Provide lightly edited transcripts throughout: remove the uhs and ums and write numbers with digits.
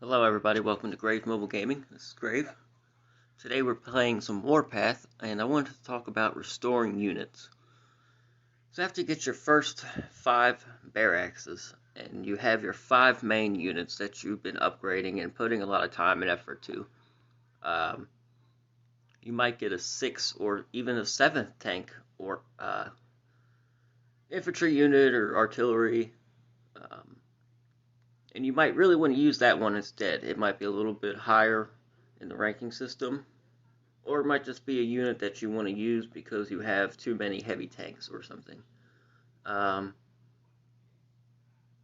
Hello everybody, welcome to Grave Mobile Gaming. This is Grave. Today we're playing some WarPath, and I wanted to talk about restoring units. So after you get your first 5 bear axes, and you have your 5 main units that you've been upgrading and putting a lot of time and effort to, you might get a 6th or even a 7th tank or infantry unit or artillery. And you might really want to use that one instead. It might be a little bit higher in the ranking system, or it might just be a unit that you want to use because you have too many heavy tanks or something.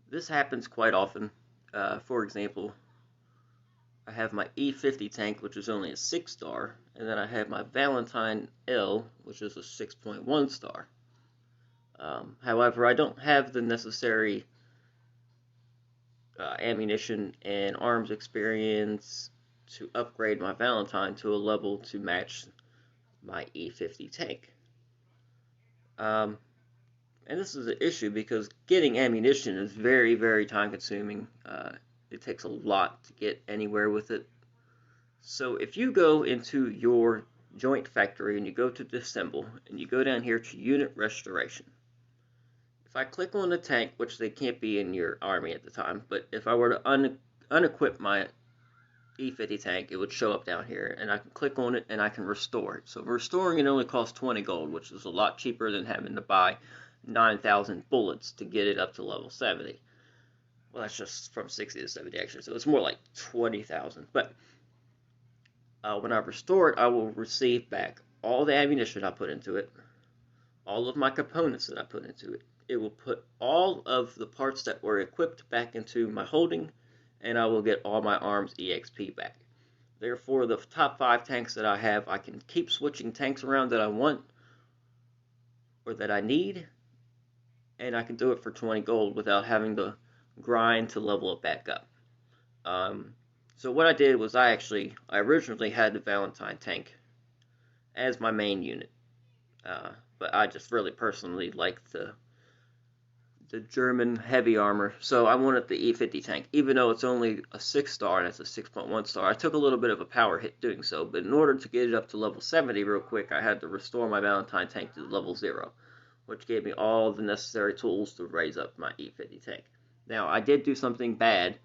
This happens quite often. For example, I have my E50 tank, which is only a 6 star, and then I have my Valentine L, which is a 6.1 star. However, I don't have the necessary ammunition and arms experience to upgrade my Valentine to a level to match my E50 tank. And this is an issue because getting ammunition is very, very time consuming. It takes a lot to get anywhere with it. So if you go into your joint factory and you go to disassemble and you go down here to unit restoration, if I click on the tank, which they can't be in your army at the time, but if I were to unequip my E50 tank, it would show up down here, and I can click on it and I can restore it. So restoring it only costs 20 gold, which is a lot cheaper than having to buy 9,000 bullets to get it up to level 70. Well, that's just from 60 to 70 actually, so it's more like 20,000. But when I restore it, I will receive back all the ammunition I put into it, all of my components that I put into it. It will put all of the parts that were equipped back into my holding, and I will get all my arms EXP back. Therefore, the top 5 tanks that I have, I can keep switching tanks around that I want or that I need, and I can do it for 20 gold without having to grind to level it back up. So what I did was I originally had the Valentine tank as my main unit, but I just really personally like the German heavy armor, so I wanted the E50 tank, even though it's only a 6 star and it's a 6.1 star. I took a little bit of a power hit doing so, but in order to get it up to level 70 real quick, I had to restore my Valentine tank to level 0, which gave me all the necessary tools to raise up my E50 tank. Now, I did do something bad,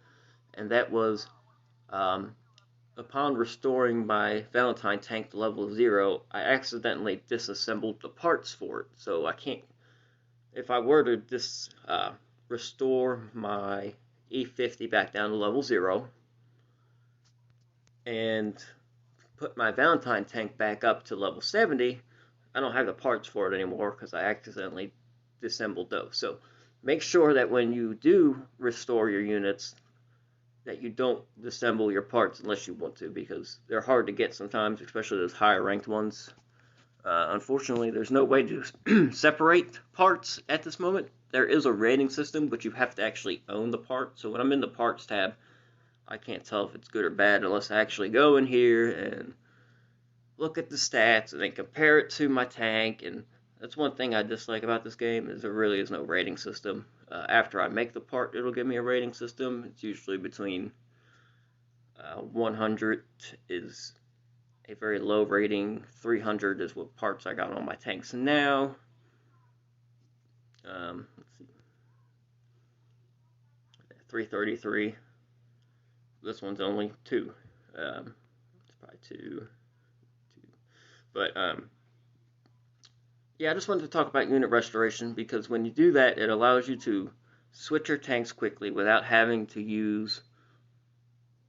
and that was, upon restoring my Valentine tank to level 0, I accidentally disassembled the parts for it, so I can't. If I were to restore my E50 back down to level 0 and put my Valentine tank back up to level 70, I don't have the parts for it anymore because I accidentally disassembled those. So make sure that when you do restore your units that you don't disassemble your parts unless you want to, because they're hard to get sometimes, especially those higher ranked ones. Unfortunately, there's no way to separate parts at this moment. There is a rating system, but you have to actually own the part. So when I'm in the parts tab, I can't tell if it's good or bad unless I actually go in here and look at the stats and then compare it to my tank. And that's one thing I dislike about this game, is there really is no rating system. After I make the part, it'll give me a rating system. It's usually between 100 is a very low rating, 300 is what parts I got on my tanks now. Let's see, 333. This one's only 2. It's probably 2. But yeah, I just wanted to talk about unit restoration because when you do that, it allows you to switch your tanks quickly without having to use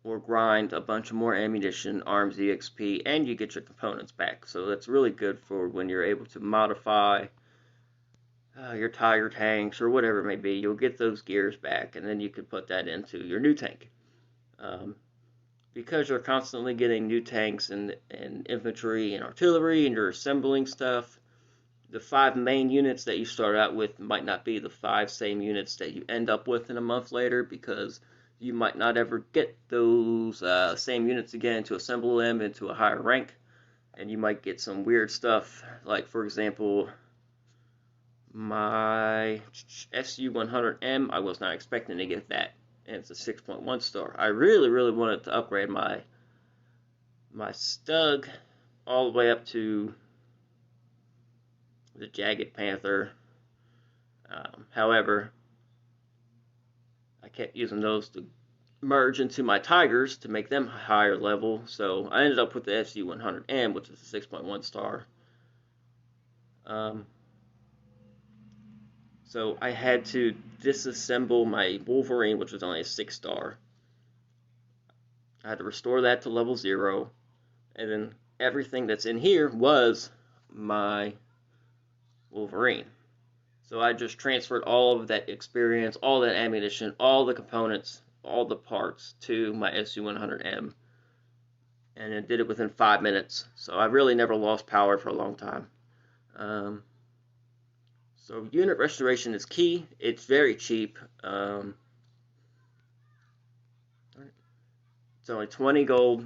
or grind a bunch of more ammunition, arms, EXP, and you get your components back. So that's really good for when you're able to modify your tiger tanks or whatever it may be. You'll get those gears back, and then you can put that into your new tank. Because you're constantly getting new tanks and infantry and artillery, and you're assembling stuff, the 5 main units that you start out with might not be the 5 same units that you end up with in a month later, because you might not ever get those same units again to assemble them into a higher rank, and you might get some weird stuff, like for example, my SU-100M, I was not expecting to get that, and it's a 6.1 star. I really wanted to upgrade my Stug all the way up to the Jagged Panther. However, I kept using those to merge into my Tigers to make them higher level, so I ended up with the SU-100M, which is a 6.1 star. So I had to disassemble my Wolverine, which was only a 6 star. I had to restore that to level 0, and then everything that's in here was my Wolverine. So I just transferred all of that experience, all that ammunition, all the components, all the parts to my SU-100M, and it did it within 5 minutes. So I really never lost power for a long time. So unit restoration is key. It's very cheap. It's only 20 gold.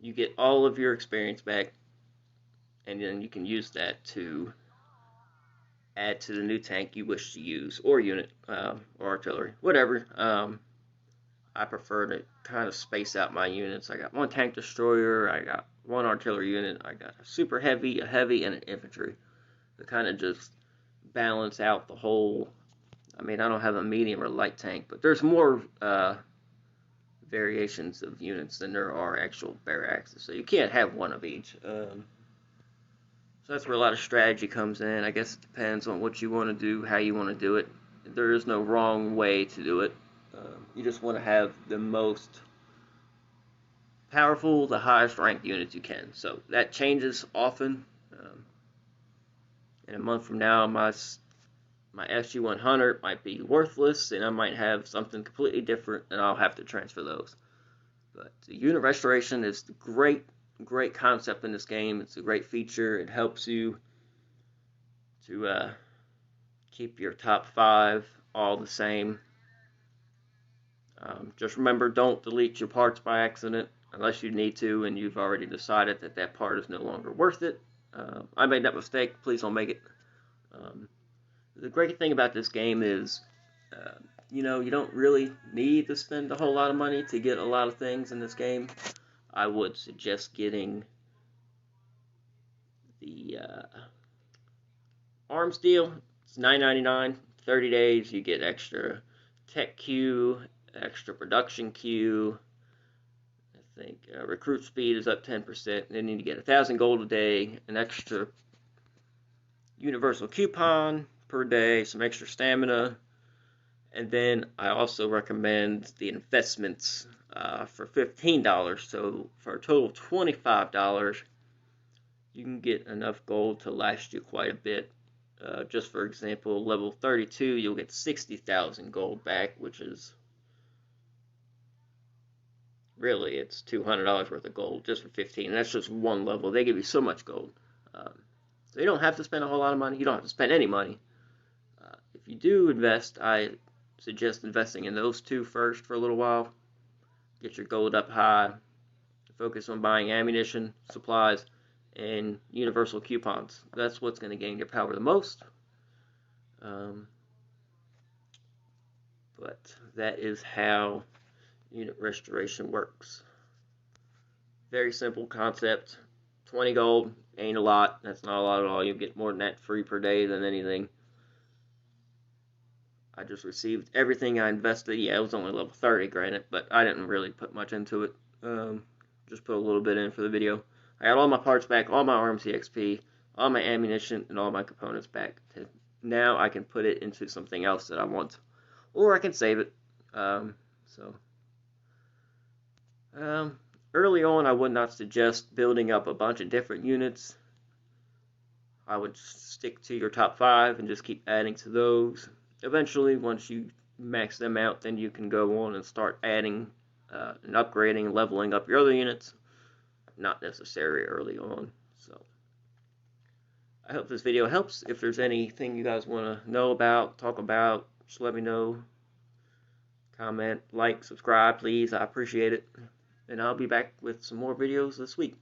You get all of your experience back, and then you can use that to add to the new tank you wish to use, or unit, or artillery, whatever. I prefer to kind of space out my units. I got one tank destroyer, I got one artillery unit, I got a super heavy, a heavy, and an infantry. To kind of just balance out the whole. I mean, I don't have a medium or light tank, but there's more variations of units than there are actual barracks, so you can't have one of each. So that's where a lot of strategy comes in. I guess it depends on what you want to do, how you want to do it. There is no wrong way to do it. You just want to have the most powerful, the highest ranked units you can. So that changes often. In a month from now, my SU-100 might be worthless, and I might have something completely different, and I'll have to transfer those. But the unit restoration is a great concept in this game. It's a great feature. It helps you to keep your top 5 all the same. Just remember, don't delete your parts by accident unless you need to and you've already decided that that part is no longer worth it. I made that mistake. Please don't make it. The great thing about this game is, you don't really need to spend a whole lot of money to get a lot of things in this game. I would suggest getting the arms deal. It's $9.99, 30 days. You get extra tech queue, extra production queue. I think recruit speed is up 10%. Then you get 1,000 gold a day, an extra universal coupon per day, some extra stamina, and then I also recommend the investments for $15. So for a total of $25, you can get enough gold to last you quite a bit. Just for example, level 32, you'll get 60,000 gold back, which is really, it's $200 worth of gold just for 15. And that's just one level. They give you so much gold. So you don't have to spend a whole lot of money. You don't have to spend any money. If you do invest, I suggest investing in those two first for a little while. Get your gold up high. Focus on buying ammunition, supplies, and universal coupons. That's what's going to gain your power the most. But that is how unit restoration works. Very simple concept. 20 gold ain't a lot. That's not a lot at all. You'll get more than that free per day than anything. I just received everything I invested. Yeah, it was only level 30, granted, but I didn't really put much into it. Just put a little bit in for the video. I got all my parts back, all my arms XP, all my ammunition, and all my components back. Now I can put it into something else that I want, or I can save it. Early on, I would not suggest building up a bunch of different units. I would stick to your top 5 and just keep adding to those. Eventually, once you max them out, then you can go on and start adding and upgrading, leveling up your other units. Not necessary early on. So I hope this video helps. If there's anything you guys want to know about, talk about, just let me know. Comment, like, subscribe, please. I appreciate it. And I'll be back with some more videos this week.